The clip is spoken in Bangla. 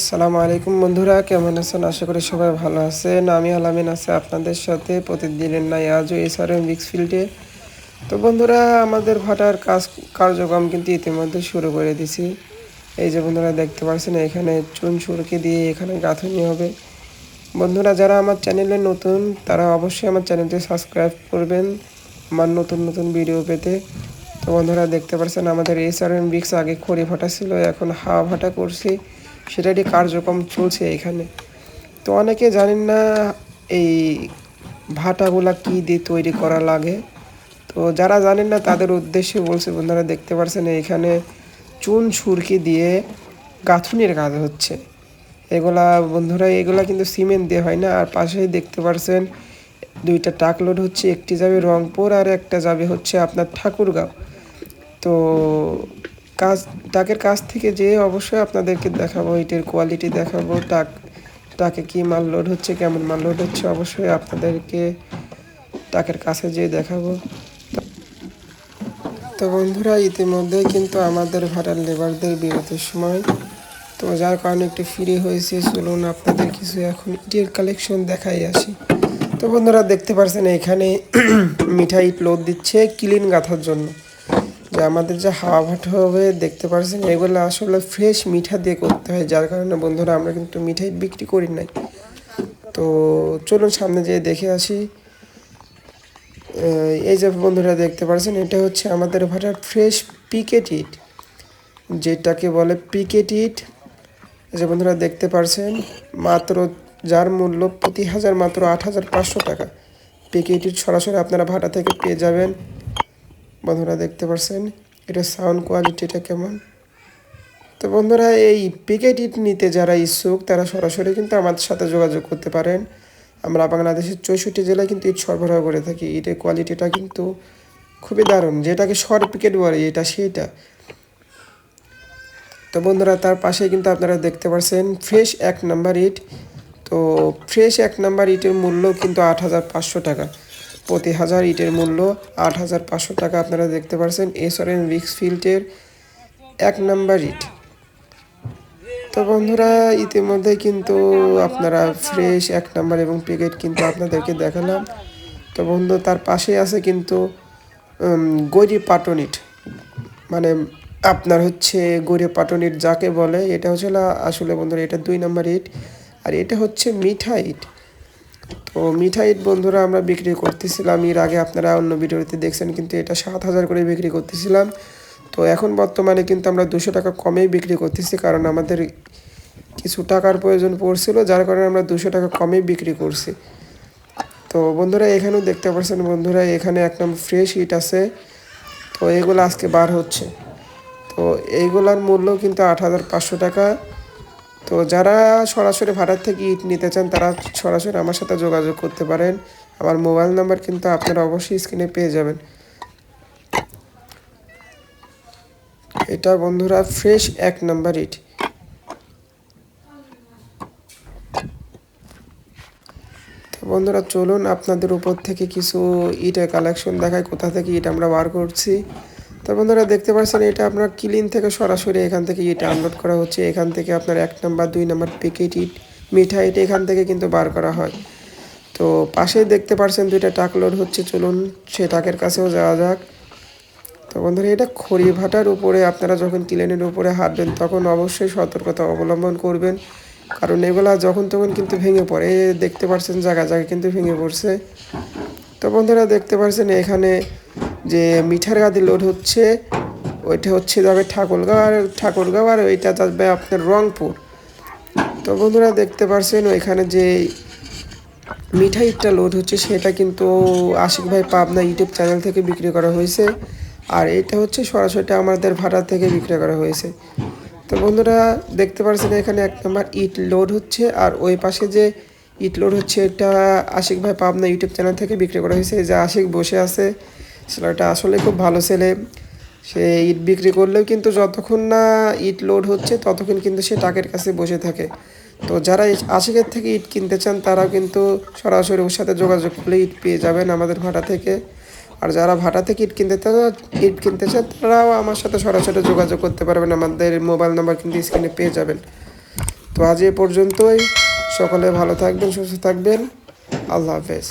আসসালামু আলাইকুম বন্ধুরা, কেমন আছেন? আশা করি সবাই ভালো আছেন। আমি আলামিন আছি আপনাদের সাথে প্রতিদিনের ন্যায় আজও এসআরএম মিক্স ফিল্ডে। তো বন্ধুরা, আমাদের ভাটার কার্যক্রম কিন্তু ইতিমধ্যে শুরু করে দিছি। এই যে বন্ধুরা দেখতে পাচ্ছেন, এখানে চুন সুরকি দিয়ে এখানে গাঁথুনি হবে। বন্ধুরা, যারা আমার চ্যানেলে নতুন তারা অবশ্যই আমার চ্যানেলটি সাবস্ক্রাইব করবেন আমার নতুন নতুন ভিডিও পেতে। তো বন্ধুরা দেখতে পাচ্ছেন, আমাদের এসআরএম মিক্স আগে খড়ি ভাটা ছিল, এখন হাওয়া ভাটা করছি, সেটারই কার্যক্রম চলছে এখানে। তো অনেকে জানেন না এই ভাটাগুলা কী দিয়ে তৈরি করা লাগে। তো যারা জানেন না তাদের উদ্দেশ্যে বলছে, বন্ধুরা দেখতে পাচ্ছেন এখানে চুন সুরকি দিয়ে গাঁথুনির কাজ হচ্ছে। এগুলা বন্ধুরা, এগুলা কিন্তু সিমেন্ট দিয়ে হয় না। আর পাশেই দেখতে পাচ্ছেন দুইটা ট্রাক লোড হচ্ছে, একটি যাবে রংপুর আর একটা যাবে হচ্ছে আপনার ঠাকুরগাঁও। তো ট্রাকের কাছ থেকে যেয়ে অবশ্যই আপনাদেরকে দেখাবো, এটির কোয়ালিটি দেখাবো, ট্রাকে কী মাল লোড হচ্ছে, কেমন মাল লোড হচ্ছে, অবশ্যই আপনাদেরকে ট্রাকের কাছে যেয়ে দেখাবো। তো বন্ধুরা, ইতিমধ্যে কিন্তু আমাদের ভাড়ার লেবারদের বিরতির সময়, তো যার কারণে একটু ফ্রি হয়েছে। চলুন আপনাদের কিছু এখন ইটের কালেকশন দেখাই আসি। তো বন্ধুরা দেখতে পাচ্ছেন এখানে মিঠাই লোড দিচ্ছে ক্লিন গাঁথার জন্য। যে আমাদের যে হাওয়া ভাট হবে দেখতে পাচ্ছেন, এগুলো আসলে ফ্রেশ মিঠা দিয়ে করতে হয়, যার কারণে বন্ধুরা আমরা কিন্তু মিঠাই বিক্রি করি নাই। তো চলুন সামনে যেয়ে দেখে আসি। এই যে বন্ধুরা দেখতে পাচ্ছেন, এটা হচ্ছে আমাদের ভাটার ফ্রেশ পিকেট ইট, যেটাকে বলে পিকেট ইট। এই যে বন্ধুরা দেখতে পাচ্ছেন, মাত্র যার মূল্য প্রতি হাজার মাত্র ৮,৫০০ টাকা। পিকেট ইট সরাসরি আপনারা ভাটা থেকে পেয়ে যাবেন। বন্ধুরা দেখতে পাচ্ছেন এটা সাউন্ড কোয়ালিটিটা কেমন। তো বন্ধুরা, এই পিকেট ইট নিতে যারা ইচ্ছুক তারা সরাসরি কিন্তু আমাদের সাথে যোগাযোগ করতে পারেন। আমরা বাংলাদেশের ৬৪ জেলায় কিন্তু ইট সরবরাহ করে থাকি। ইটের কোয়ালিটিটা কিন্তু খুবই দারুণ, যেটাকে শর্ট পিকেট বলে এটা সেইটা। তো বন্ধুরা, তার পাশে কিন্তু আপনারা দেখতে পাচ্ছেন ফ্রেশ ১ নাম্বার ইট। তো ফ্রেশ ১ নাম্বার ইটের মূল্য কিন্তু ৮,৫০০ টাকা। প্রতি হাজার ইটের মূল্য ৮,৫০০ টাকা। আপনারা দেখতে পাচ্ছেন এসআরএম মিক্স ফিল্ডের ১ নাম্বার ইট। তো বন্ধুরা, ইতিমধ্যে কিন্তু আপনারা ফ্রেশ ১ নাম্বার এবং পিকেট কিন্তু আপনাদেরকে দেখালাম। তো বন্ধু, তার পাশে আছে কিন্তু গড়ি পাটন ইট, মানে আপনার হচ্ছে গড়ে পাটন ইট যাকে বলে, এটা হচ্ছে আসলে বন্ধুরা এটা ২ নাম্বার ইট। আর এটা হচ্ছে মিঠা ইট। তো মিঠা ইট বন্ধুরা আমরা বিক্রি করতেছিলাম এর আগে, আপনারা অন্য ভিডিওতে দেখছেন, কিন্তু এটা ৭,০০০ করে বিক্রি করতেছিলাম। তো এখন বর্তমানে কিন্তু আমরা ২০০ টাকা কমেই বিক্রি করতেছি, কারণ আমাদের কিছু টাকার প্রয়োজন পড়ছিল, যার কারণে আমরা ২০০ টাকা কমেই বিক্রি করছি। তো বন্ধুরা, এখানেও দেখতে পাচ্ছেন বন্ধুরা, এখানে এক নম্বর ফ্রেশ ইট আছে। তো এগুলো আজকে বার হচ্ছে। তো এইগুলার মূল্য কিন্তু ৮,৫০০ টাকা। তো যারা সরাসরি ভাড়ার থেকে ইট নিতে চান তারা সরাসরি আমার সাথে যোগাযোগ করতে পারেন। আমার মোবাইল নাম্বার কিন্তু আপনারা অবশ্যই স্ক্রিনে পেয়ে যাবেন। এটা বন্ধুরা ফ্রেশ ১ নাম্বার ইট। তো বন্ধুরা, চলুন আপনাদের উপর থেকে কিছু ইটের কালেকশন দেখায়, কোথা থেকে ইট আমরা বার করছি। তো বন্ধুরা দেখতে পাচ্ছেন, এটা আপনার ক্লিন থেকে সরাসরি এখান থেকে ইট আনলোড করা হচ্ছে। এখান থেকে আপনার ১ নাম্বার ২ নাম্বার প্যাকেট ইট, মিঠা ইট এখান থেকে কিন্তু বার করা হয়। তো পাশেই দেখতে পাচ্ছেন দুইটা ট্রাক লোড হচ্ছে। চলুন সে ট্রাকের কাছেও যাওয়া যাক। তো বন্ধুরা, এটা খড়ি ভাটার উপরে আপনারা যখন ক্লিনের উপরে হাঁটবেন তখন অবশ্যই সতর্কতা অবলম্বন করবেন, কারণ এগুলা যখন তখন কিন্তু ভেঙে পড়ে। দেখতে পাচ্ছেন জায়গা জায়গায় কিন্তু ভেঙে পড়ছে। তো বন্ধুরা দেখতে পাচ্ছেন এখানে যে মিঠার গাদি লোড হচ্ছে, ওইটা হচ্ছে যাবে ঠাকুরগাঁও আর ওইটা যাবে আপনার রংপুর। তো বন্ধুরা দেখতে পাচ্ছেন ওইখানে যে মিঠা ইটটা লোড হচ্ছে সেটা কিন্তু আশিক ভাই পাবনা ইউটিউব চ্যানেল থেকে বিক্রি করা হয়েছে। আর এটা হচ্ছে সরাসরি আমাদের ভাড়া থেকে বিক্রি করা হয়েছে। তো বন্ধুরা দেখতে পাচ্ছেন এখানে ১ নাম্বার ইট লোড হচ্ছে, আর ওই পাশে যে ইট লোড হচ্ছে এটা আশিক ভাই পাবনা ইউটিউব চ্যানেল থেকে বিক্রি করা হয়েছে। এই যে আশিক বসে আছে, ছেলেটা আসলে খুব ভালো ছেলে। সে ইট বিক্রি করলেও কিন্তু যতক্ষণ না ইট লোড হচ্ছে ততক্ষণ কিন্তু সে টাকের কাছে বসে থাকে। তো যারা আশিকের থেকে ইট কিনতে চান তারাও কিন্তু সরাসরি ওর সাথে যোগাযোগ করলে ইট পেয়ে যাবেন আমাদের ভাটা থেকে। আর যারা ভাটা থেকে ইট কিনতে চান তারাও আমার সাথে সরাসরি যোগাযোগ করতে পারবেন। আমাদের মোবাইল নাম্বার কিন্তু স্ক্রিনে পেয়ে যাবেন। তো আজ এ পর্যন্তই। সকলে ভালো থাকবেন, সুস্থ থাকবেন। আল্লাহ হাফেজ।